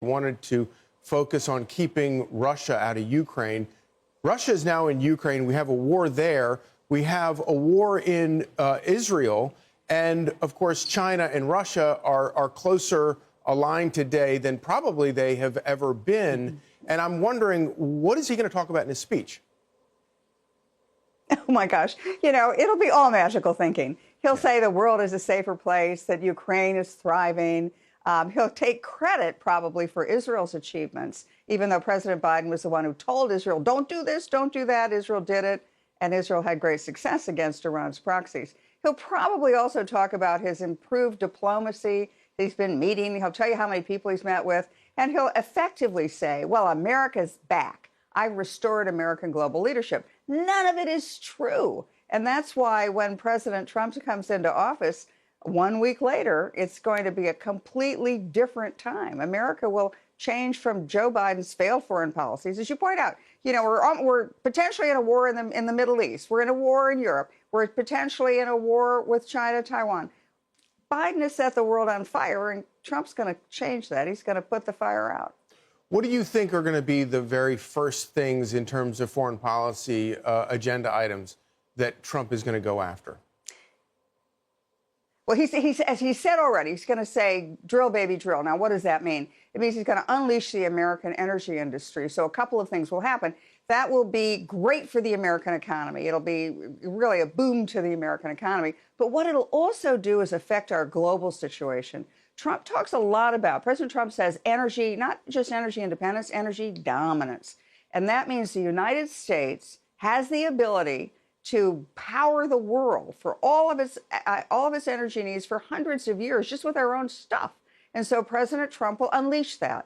wanted to focus on keeping Russia out of Ukraine. Russia is now in Ukraine. We have a war there. We have a war in Israel. And, of course, China and Russia are closer aligned today than probably they have ever been. And I'm wondering, what is he going to talk about in his speech? Oh, my gosh. You know, it'll be all magical thinking. He'll say the world is a safer place, that Ukraine is thriving. He'll take credit probably for Israel's achievements, even though President Biden was the one who told Israel, don't do this, don't do that. Israel did it, and Israel had great success against Iran's proxies. He'll probably also talk about his improved diplomacy. He's been meeting. He'll tell you how many people he's met with, and he'll effectively say, well, America's back. I restored American global leadership. None of it is true. And that's why when President Trump comes into office 1 week later, it's going to be a completely different time. America will change from Joe Biden's failed foreign policies. As you point out, you know, we're potentially in a war in the Middle East. We're in a war in Europe. We're potentially in a war with China, Taiwan. Biden has set the world on fire, and Trump's going to change that. He's going to put the fire out. What do you think are going to be the very first things in terms of foreign policy agenda items that Trump is going to go after? Well, as he said already, he's going to say, drill, baby, drill. Now, what does that mean? It means he's going to unleash the American energy industry. So a couple of things will happen. That will be great for the American economy. It'll be really a boom to the American economy. But what it'll also do is affect our global situation. Trump talks a lot about, President Trump says energy, not just energy independence, energy dominance. And that means the United States has the ability to power the world for all of its energy needs for hundreds of years, just with our own stuff. And so President Trump will unleash that.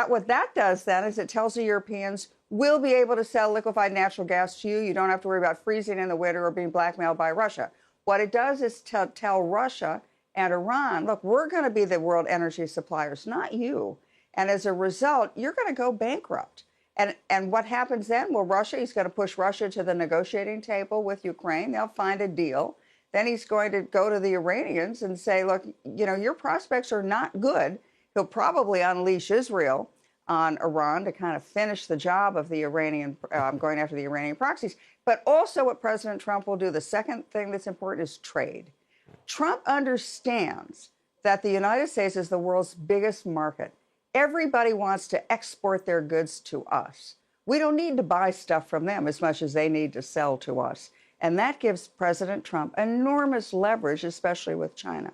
What that does then is it tells the Europeans, we'll be able to sell liquefied natural gas to you. You don't have to worry about freezing in the winter or being blackmailed by Russia. What it does is tell Russia and Iran, look, we're going to be the world energy suppliers, not you. And as a result, you're going to go bankrupt. And what happens then? Well, he's going to push Russia to the negotiating table with Ukraine. They'll find a deal. Then he's going to go to the Iranians and say, look, you know, your prospects are not good. He'll probably unleash Israel on Iran to kind of finish the job of the Iranian, going after the Iranian proxies. But also what President Trump will do, the second thing that's important is trade. Trump understands that the United States is the world's biggest market. Everybody wants to export their goods to us. We don't need to buy stuff from them as much as they need to sell to us. And that gives President Trump enormous leverage, especially with China.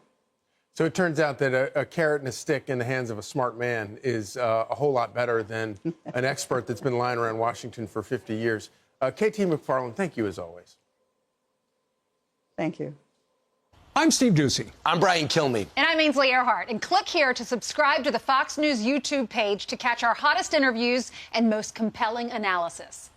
So it turns out that a carrot and a stick in the hands of a smart man is a whole lot better than an expert that's been lying around Washington for 50 years. KT McFarland, thank you as always. Thank you. I'm Steve Doocy. I'm Brian Kilmeade. And I'm Ainsley Earhart. And click here to subscribe to the Fox News YouTube page to catch our hottest interviews and most compelling analysis.